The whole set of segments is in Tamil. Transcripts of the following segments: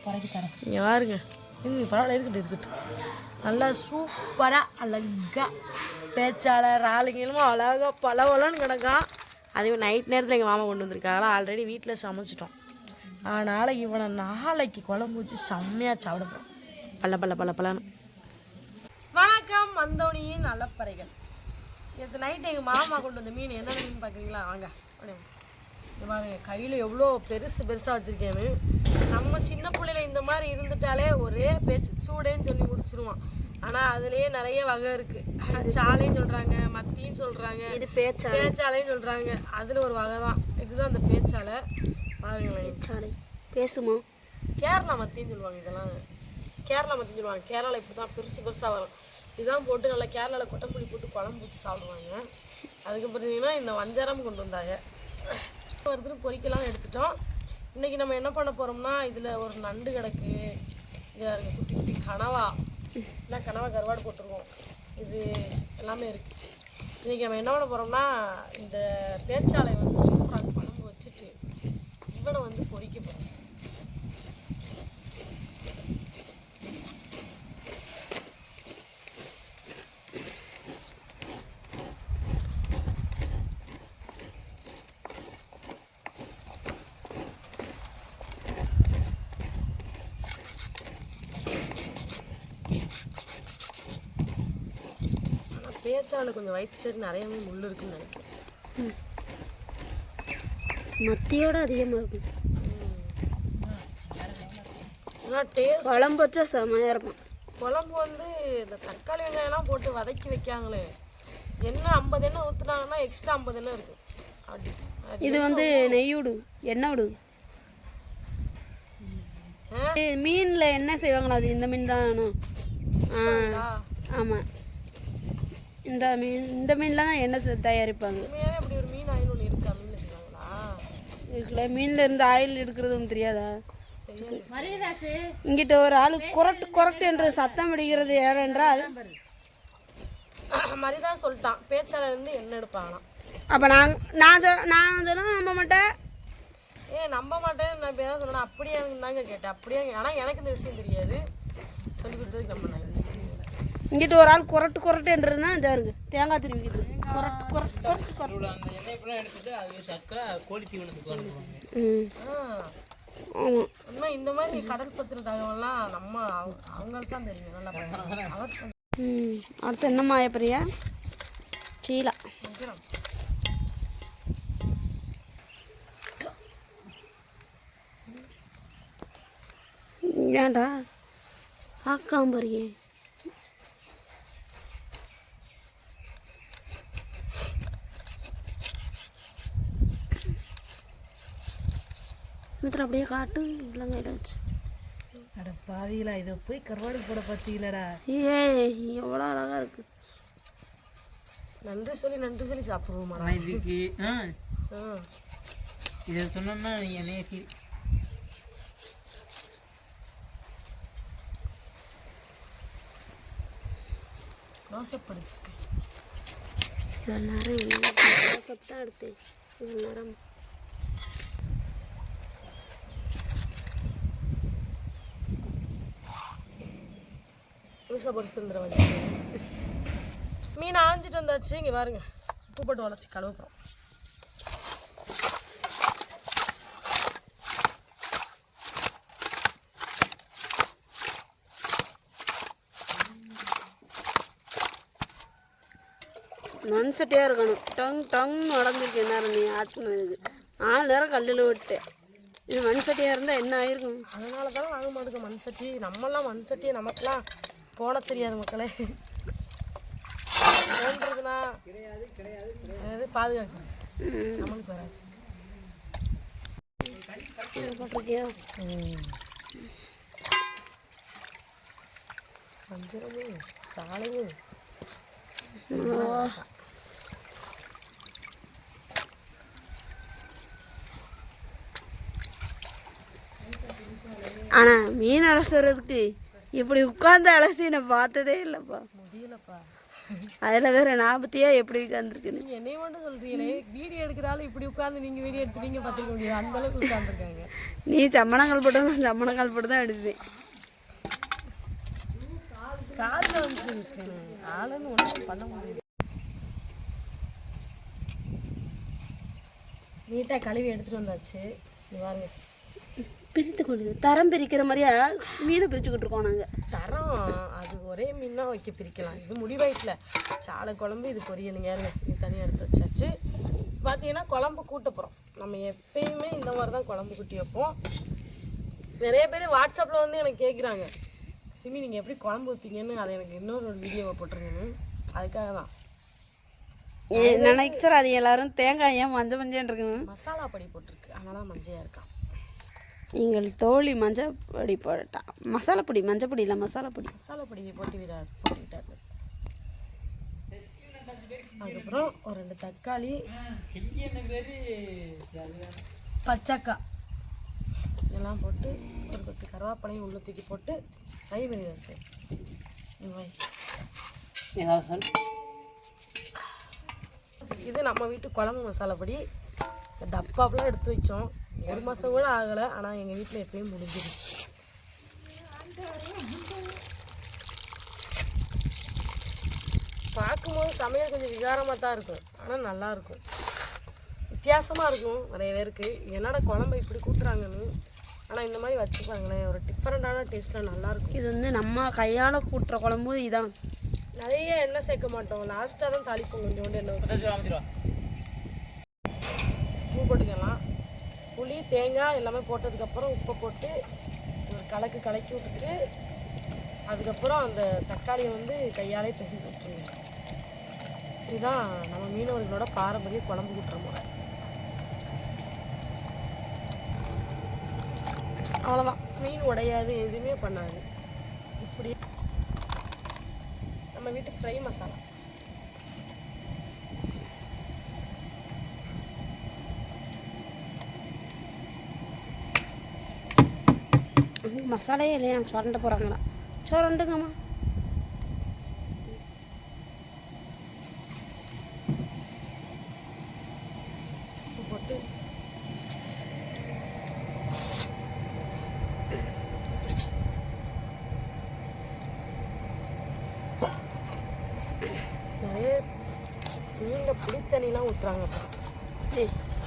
இங்கே பாருங்க, பரவாயில்ல, இருக்கட்டும். நல்லா சூப்பராக அழகாக பேச்சாளர் ஆளுங்களும் அழகாக பலவலன்னு கிடக்கான். அதே நைட் நேரத்தில் எங்கள் மாமா கொண்டு வந்திருக்காங்களா, ஆல்ரெடி வீட்டில் சமைச்சிட்டோம். அதனால் இவனை நாளைக்கு குழம்பு வச்சு செம்மையாக சாப்பிடுறோம். பல்லன்னு. வணக்கம் வந்தோனியின் நல்லப்பறைகள். நேற்று நைட்டு எங்கள் மாமா கொண்டு வந்த மீன் என்ன மீன் பார்க்குறீங்களா? வாங்க. இந்த மாதிரி கையில் எவ்வளோ பெருசாக வச்சுருக்கேன்னு. நம்ம சின்ன பிள்ளையில இந்த மாதிரி இருந்துட்டாலே ஒரே பேச்சு சூடேன்னு சொல்லி முடிச்சிருவான். ஆனால் அதுலேயே நிறைய வகை இருக்குது. சாலைன்னு சொல்கிறாங்க, மத்தின்னு சொல்கிறாங்க, இது பேச்சாலைன்னு சொல்கிறாங்க. அதில் ஒரு வகை தான் இதுதான் அந்த பேச்சாலை. பாருங்களேன், சாலை பேசுமா. கேரளா மத்தின்னு சொல்லுவாங்க. இதெல்லாம் கேரளா மத்தின்னு சொல்லுவாங்க. கேரளாவில் இப்படி தான் பெருசாக வரும். இதுதான் போட்டு நல்லா கேரளாவில் கொட்டைப்புளி போட்டு குழம்பு வச்சு சாப்பிடுவாங்க. அதுக்கு பார்த்தீங்கன்னா இந்த வஞ்சரம் கொண்டு வந்தாங்க. வருதுன்னு பொரிக்கலாம் எடுத்துட்டோம். இன்றைக்கி நம்ம என்ன பண்ண போகிறோம்னா, இதில் ஒரு நண்டு கிடக்கு, இங்கே குட்டி குட்டி கனவா, இல்லை கனவா கருவாடு போட்டுருவோம். இது எல்லாமே இருக்குது. இன்றைக்கி நம்ம என்ன பண்ண போகிறோம்னா, இந்த பேச்சாலை வந்து சூப்பராக குழம்பு வச்சுட்டு இவனை வந்து பொரிக்க போகிறோம். பேச்சாலை கொஞ்சம் வயிற்று சைடு நிறையவே முள் இருக்குன்னு நினைக்கிறேன். மத்தியோட அதிகமாக இருக்கும். ஆனால் டேஸ்ட் குழம்பு வச்சா செம்மையாக இருக்கும். குழம்பு வந்து இந்த தக்காளி வெங்காயம்லாம் போட்டு வதக்கி வைக்காங்களே, எண்ணெய் 50 எண்ணெய் ஊற்றுனாங்கன்னா எக்ஸ்ட்ரா 50 எண்ணெய் இருக்குது. அப்படி இது வந்து நெய் விடும், எண்ணெய் விடும். மீனில் என்ன செய்வாங்களா? அது இந்த மீன் தான். ஆமாம், இந்த மீன்லாம் தான் எண்ணெய் தயாரிப்பாங்க. அப்படி ஒரு மீன் ஆயில் ஒன்று இருக்கா? மீனில் செய்வாங்களா? இருக்குல்ல, மீனில் இருந்து ஆயில் எடுக்கிறது ஒன்று தெரியாதா? இங்கிட்ட ஒரு ஆள் குரட்டு என்று சத்தம் விடுகிறது. ஏனென்றால் மரிதான் சொல்லிட்டான், பேச்சாளர் இருந்து எண்ணெய் எடுப்பாங்களாம். அப்போ நான் சொன்னா நம்ப மாட்டேன். நம்ப மாட்டேன்னு நான் இப்போ தான் சொன்னேன். அப்படியே தாங்க கேட்டேன். அப்படியே, ஆனால் எனக்கு இந்த விஷயம் தெரியாது. சொல்லி கொடுத்ததுக்கு நம்ப நான். இங்கிட்ட ஒரு ஆள் குரட்டு என்றதுன்னா இந்த இருக்கு தேங்காய் திருவிக்கிட்டு ஆமாம். இந்த மாதிரி கடல் பத்திர தகவல்லாம் நம்ம அவங்களுக்கு தான் தெரியும். நல்லா அடுத்து என்ன மாயப்பிரியா? சீலா ஏண்டா ஆக்காம்பரியே? அப்படியே காட்டு உள்ளங்கையில் வச்சு. அட பாவிங்களா, இதை போய் கருவாடு போட பார்த்தீங்களடா. எவ்வளோ அழகாக இருக்கு. நன்றி சொல்லி சாப்பிடுவோமா இதுக்கு? இதை சொன்னோம்னா நீங்கள் தோசைப்படுத்து நேரம் தான் எடுத்து இவ்வளோ நேரம் மீன் ஆஞ்சிட்டு வந்தாச்சு. இங்கே பாருங்க, உப்பு போட்டு வளர்ச்சி கழுவுறோம். மண் சட்டியாக இருக்கணும். டங்னு உடஞ்சிருக்கு நேரம் நீ ஆட்டினது. 4 நேரம் கல்லில் விட்டு. இது மண் சட்டியாக இருந்தால் என்ன ஆயிருக்கும்? அதனால தான் வாங்க மாட்டேங்க மண் சட்டி. நம்மளாம் மண் சட்டியை நமக்குலாம் போட தெரியாது மக்களே. தோன்றதுனா கிடையாது பாதுகாக்க நம்மளுக்கு வராது. போட்டிருக்கியா? வஞ்சரமும் சாலையும் ஆனால் மீன் அலசுறதுக்கு இப்படி உட்கார்ந்து அலசி நான் பார்த்ததே இல்லைப்பா. முடியலப்பா. அதில் வேற நாபத்தியா எப்படி உட்காந்துருக்குன்னு. நீங்கள் என்னைய மட்டும் சொல்கிறீங்களே, வீடியோ எடுக்கிறாலும் இப்படி உட்காந்து நீங்கள் வீடியோ எடுத்துட்டீங்க பார்த்துக்க முடியாது, அந்த அளவுக்கு உட்காந்துருக்காங்க. நீ சம்மணங்கால் போட்டு சம்மணங்கால் போட்டு தான் எடுப்பேன். காலில் வந்து காலன்னு ஒன்றும் பண்ண முடியாது. நீட்டாக கழுவி எடுத்துகிட்டு வந்தாச்சு. இது பாருங்க, பிரித்து கொள்ளுது. தரம் பிரிக்கிற மாதிரியா மீனை பிரிச்சுக்கிட்டு இருக்கோம் நாங்கள். தரம் அது ஒரே மீனாக வைக்க பிரிக்கலாம். இது முடிவாயிட்டில் சாலை குழம்பு, இது பொரியலுங்க. இது தனியாக எடுத்து வச்சாச்சு. பார்த்தீங்கன்னா குழம்பு கூட்ட போகிறோம். நம்ம எப்பயுமே இந்த மாதிரி தான் குழம்பு கூட்டி வைப்போம். நிறைய பேர் வாட்ஸ்அப்பில் வந்து எனக்கு கேட்குறாங்க, சிமி நீங்கள் எப்படி குழம்பு வைப்பீங்கன்னு. அதை எனக்கு இன்னொரு வீடியோவை போட்டுருங்கன்னு. அதுக்காக தான் நினைச்சார். அது எல்லாரும் தேங்காய் ஏன் மஞ்சள் மஞ்சள் இருக்குன்னு மசாலா பொடி போட்டிருக்கு, அதனால மஞ்சள் இருக்கான். நீங்கள் தோழி மஞ்சள் பொடி போட்டா, மசாலா பொடி, மஞ்சள் பொடி இல்லை மசாலா பொடி. மசாலா பொடியை போட்டுக்கிட்டாரு. அதுக்கப்புறம் ஒரு 2 தக்காளி, பச்சைக்காய் இதெல்லாம் போட்டு ஒரு 10 கருவேப்பிலையும் உள்ள தூக்கி போட்டு ஃப்ரை பண்ணி சார். இது நம்ம வீட்டு குழம்பு மசாலா பொடி. இந்த டப்பாப்பெலாம் எடுத்து வச்சோம். 1 மாதம் கூட ஆகலை, ஆனால் எங்கள் வீட்டில் எப்பயும் முடிஞ்சிருச்சு. பார்க்கும்போது சமையல் கொஞ்சம் விகாரமாக தான் இருக்கும், ஆனால் நல்லாயிருக்கும், வித்தியாசமாக இருக்கும். நிறைய பேருக்கு என்னடா குழம்பு இப்படி கூட்டுறாங்கன்னு, ஆனால் இந்த மாதிரி வச்சுப்பாங்களேன், ஒரு டிஃப்ரெண்ட்டான டேஸ்ட்டில் நல்லாயிருக்கும். இது வந்து நம்ம கையால் கூட்டுற குழம்பு. இதான் நிறைய எண்ணெய் சேர்க்க மாட்டோம், லாஸ்ட்டாக தான் தாளிப்போம். கொஞ்சோண்டு எண்ணெய் பூ போட்டுக்கலாம். புளி தேங்காய் எல்லாமே போட்டதுக்கப்புறம் உப்பை போட்டு ஒரு கலக்கி விட்டுட்டு அதுக்கப்புறம் அந்த தக்காளியை வந்து கையாலே பிசைஞ்சு விட்டுருங்க. இதுதான் நம்ம மீனவர்களோட பாரம்பரிய குழம்பு கூட்டுற முறை. அவ்வளோதான், மீன் உடையாது, எதுவுமே பண்ணாது. இப்படி நம்ம வீட்டு ஃப்ரை மசாலா. மசாலையே இல்லையா, சுரண்ட போகிறாங்களா? சுரண்டுங்கம்மா. போட்டு நிறைய மீனில் புளித்தண்ணிலாம் ஊற்றுறாங்க.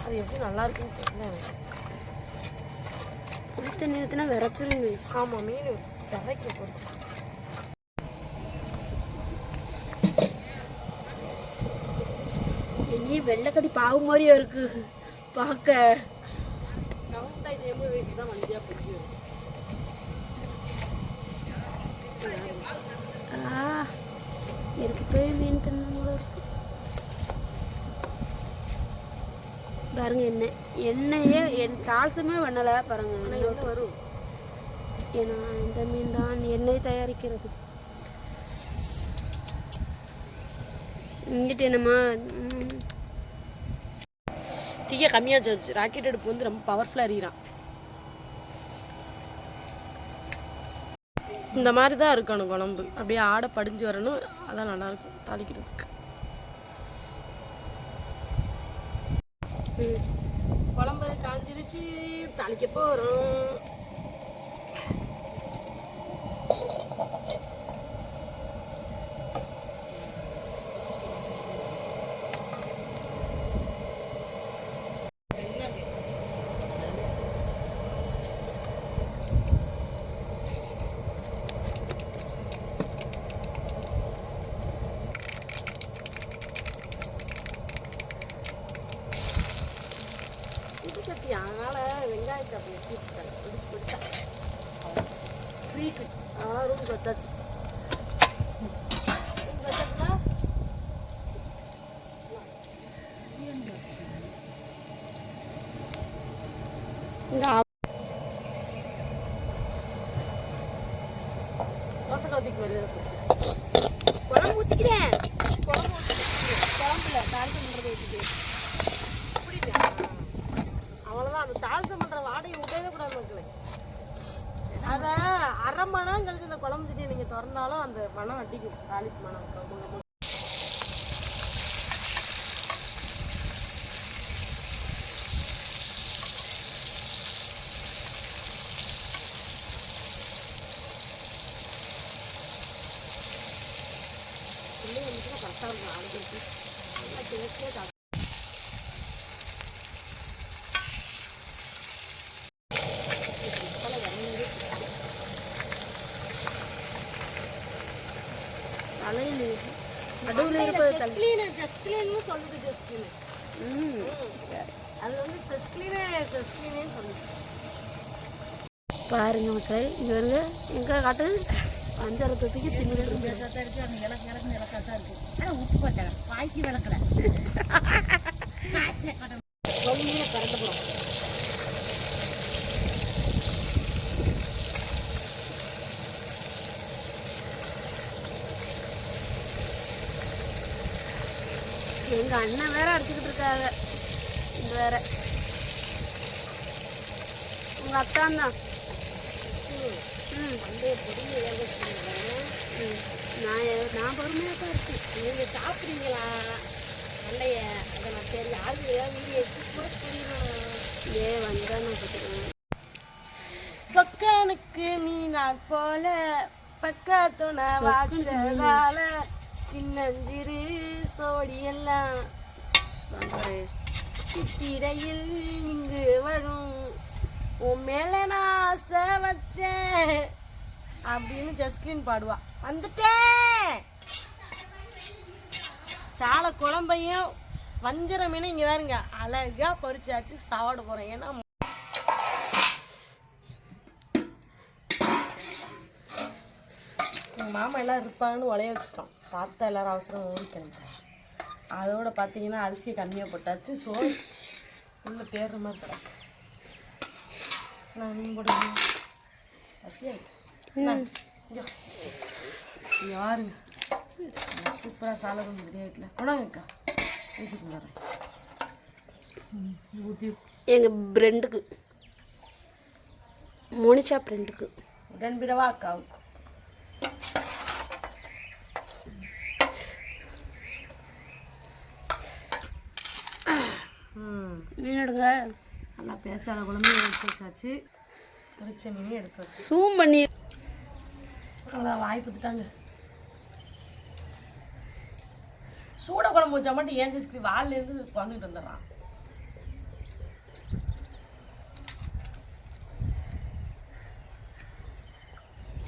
அது எப்படி நல்லா இருக்குன்னு தெரியல எனக்கு. புளித்தண்ணி ஊற்றினா விரைச்சிருங்க. ஆமாம், மீன் விரைக்க போச்சு. இனி வெள்ளைக்கடி பாவு மாதிரியா இருக்கு பார்க்க. சவுண்டாய் செய்யும்போது வீட்டுக்கு தான் வண்டியாக பிடிக்கும். எனக்கு போய் மீன் தின்னு பாருங்க. எண்ணெயே கால்சமே பண்ணலை பாருங்க. என்ன வரும்? ஏன்னா இந்த மீன் தான் எண்ணெய் தயாரிக்கிறது. இங்கிட்ட என்னம்மா தீய கம்மியாக வச்சு ராக்கெட் அடுப்பு வந்து ரொம்ப பவர்ஃபுல்லாக எறிகிறான். இந்த மாதிரி தான் இருக்கணும் குழம்பு, அப்படியே ஆடை படிஞ்சு வரணும். அதான் நல்லாயிருக்கும் தாளிக்கிறதுக்கு. குழம்பு காஞ்சிருச்சு, தாளிக்க போகிறோம். அதனால் வெங்காயத்தை அப்படி வச்சுருக்காங்க. ஃப்ரீ கிட் ரூமுக்கு வச்சாச்சு. வச்சாச்சுன்னா தோசை கலத்திக்கு வருது. குழம்பு ஊற்றிக்கிறேன். குழம்புல தாளிச்சு பண்ணுறது ஊற்றிக்கிறேன். அவ்வளோதான், அந்த தாளிசம் பண்ணுற வாடகை விட்டவே கூடாது மக்களே. அதை அரை மணி நேரம் கழிச்சு அந்த குழம்பு சட்டியை நீங்கள் திறந்தாலும் அந்த மனம் அடிக்கும். தாளிப்பு மனம் பிள்ளை வந்துச்சுன்னா கரெக்டாக இருக்கும் ஆளுக்கு நல்லா டேஸ்டியாக சாப்பிடும். தலையில் நடுவில் இருப்பது தள்ளி செஸ்கிளீன்னு சொல்லுது ஜஸ்கிளீனு. அது வந்து செஸ்கிளீனே சொல்லுது. பாருங்க மக்களே, இங்கே வருங்க எங்கே காட்டு அஞ்சரை தொத்திக்கு தின்னு இருக்கு. அந்த இலக்கு இலக்காக தான் இருக்கு. ஆனால் உப்பு போட்டாங்க வாய்க்கு விளக்கல சொல்லியே கறந்து போகிறோம். எங்கள் அண்ணன் வேற அடிச்சுக்கிட்டு இருக்காங்க. இது வேற உங்கள் அத்தான் தான். நான் பொறுமையாக தான் இருக்கேன். நீங்கள் சாப்பிட்றீங்களா நல்லைய அதை நான் சரி யாருக்கு ஏதாவது வீடியோ எடுத்து கூட புரியணும். வந்தால் நான் பார்த்துக்குவேன். சொக்கனுக்கு மீனாக் போல பக்கத்துணை வாச்சதால சின்னஞ்சிறு சோடியெல்லாம் சித்திரையில் இங்கு வரும் உன் மேல நான் ஆசை வச்சேன் அப்படின்னு ஜஸ்கிரீன் பாடுவா. வந்துட்டேன். சாலை குழம்பையும் வஞ்சர மீனும் இங்கே வேறுங்க அழகா பொரிச்சாச்சு சாப்பிட போகிறேன். ஏன்னா எங்கள் மாமா எல்லாம் இருப்பாங்கன்னு உலைய வச்சுட்டோம். பார்த்தா எல்லாரும் அவசரம் ஓடிக்கிட்டேன். அதோட பார்த்தீங்கன்னா அரிசியை கம்மியாக போட்டாச்சு. ஸோ உள்ள தேடுற மாதிரி கிடக்கு. நான் மீன் போடுவேன் அரிசியா யாருங்க சூப்பராக சாலை கொஞ்சம் ரெடி ஆகிட்டல கொண்டாங்கக்கா ஊற்றிட்டு வரேன். ஊற்றி எங்கள் ஃப்ரெண்டுக்கு மோனிஷா ஃப்ரெண்டுக்கு உடன்பிறவா அக்காவுக்கு மீன் எடுங்க. நல்லா பேச்சால குழம்பு எடுத்து வச்சாச்சு. பொரிச்ச மீன் எடுத்து வச்சு சூம் பண்ணி நல்லா வாய் பார்த்துட்டாங்க. சூட குழம்பு வச்சா மட்டும் ஏன் ஜஸ்க்கு வாலிலேருந்து வந்துட்டு வந்துடுறான்.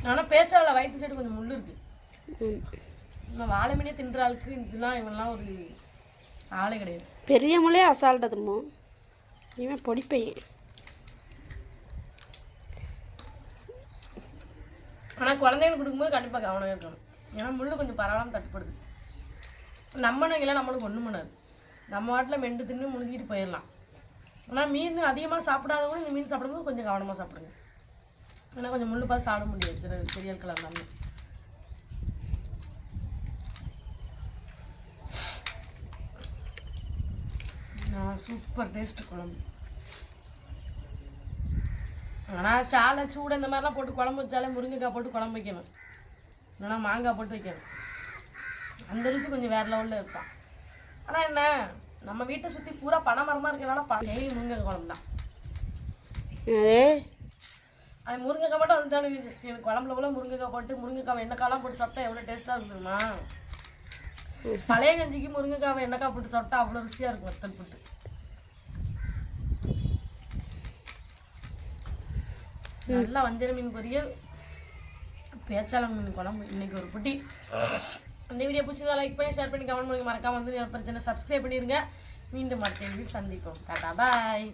ஆனால் பேச்சால வயிற்று சைடு கொஞ்சம் முள்ளு இருக்கு. நான் வாழை மீனே தின்ற ஆளுக்கு இதெல்லாம் இவன்லாம் ஒரு ஆளே கிடையாது. பெரிய முளையே அசால்ட்டதுமோ இவன் பொடிப்பையன். ஆனால் குழந்தைங்களுக்கு கொடுக்கும்போது கண்டிப்பாக கவனம் இருக்கணும். ஏன்னா முள்ளு கொஞ்சம் பரவாயில்லாமல் தட்டுப்படுது. நம்மனுங்கெல்லாம் நம்மளுக்கு ஒன்றும் பண்ணாது. நம்ம வாட்டில் மெண்டு தின்னு முழுங்கிட்டு போயிடலாம். ஆனால் மீன் அதிகமாக சாப்பிடாதவங்க இந்த மீன் சாப்பிடும்போது கொஞ்சம் கவனமாக சாப்பிடுங்க. ஏன்னா கொஞ்சம் முள்ளு பார்த்து சாப்பிட முடியாது சில பெரிய ஆட்களாக இருந்தாலும். சூப்பர் டேஸ்ட்டு குழம்பு. ஆனால் சாலை சூடு இந்த மாதிரிலாம் போட்டு குழம்பு வச்சாலே முருங்கைக்காய் போட்டு குழம்பு வைக்கணும். இல்லைனா மாங்காய் போட்டு வைக்கணும். அந்த ருசி கொஞ்சம் வேறு லெவலில் இருப்பான். ஆனால் என்ன நம்ம வீட்டை சுற்றி பூரா பனை மரமாக இருக்கிறனால டெய்லி முருங்கைக்காய் குழம்பு தான். அது முருங்கைக்காய் மட்டும் வந்துட்டாலும் எனக்கு குழம்புல போல முருங்கைக்காய் போட்டு முருங்கைக்காய் எண்ணெய்க்காலாம் போட்டு சாப்பிட்டா எவ்வளோ டேஸ்ட்டாக இருக்குதுமா. பழைய கஞ்சிக்கு முருங்கைக்காவை எண்ணெய்க்காய் போட்டு சாப்பிட்டா அவ்வளோ ருசியாக இருக்கும். வத்தல் போட்டு நல்லா வஞ்சர மீன் பொரியல், பேச்சாளம் மீன் குழம்பு. இன்னைக்கு ஒரு புட்டி. இந்த வீடியோ பிடிச்சதா லைக் பண்ணி ஷேர் பண்ணி கமெண்ட் பண்ணி மறக்காம வந்து பிரச்சனை சப்ஸ்கிரைப் பண்ணிடுங்க. மீண்டும் மற்ற வீடியோ சந்திப்போம். டாடா பாய்.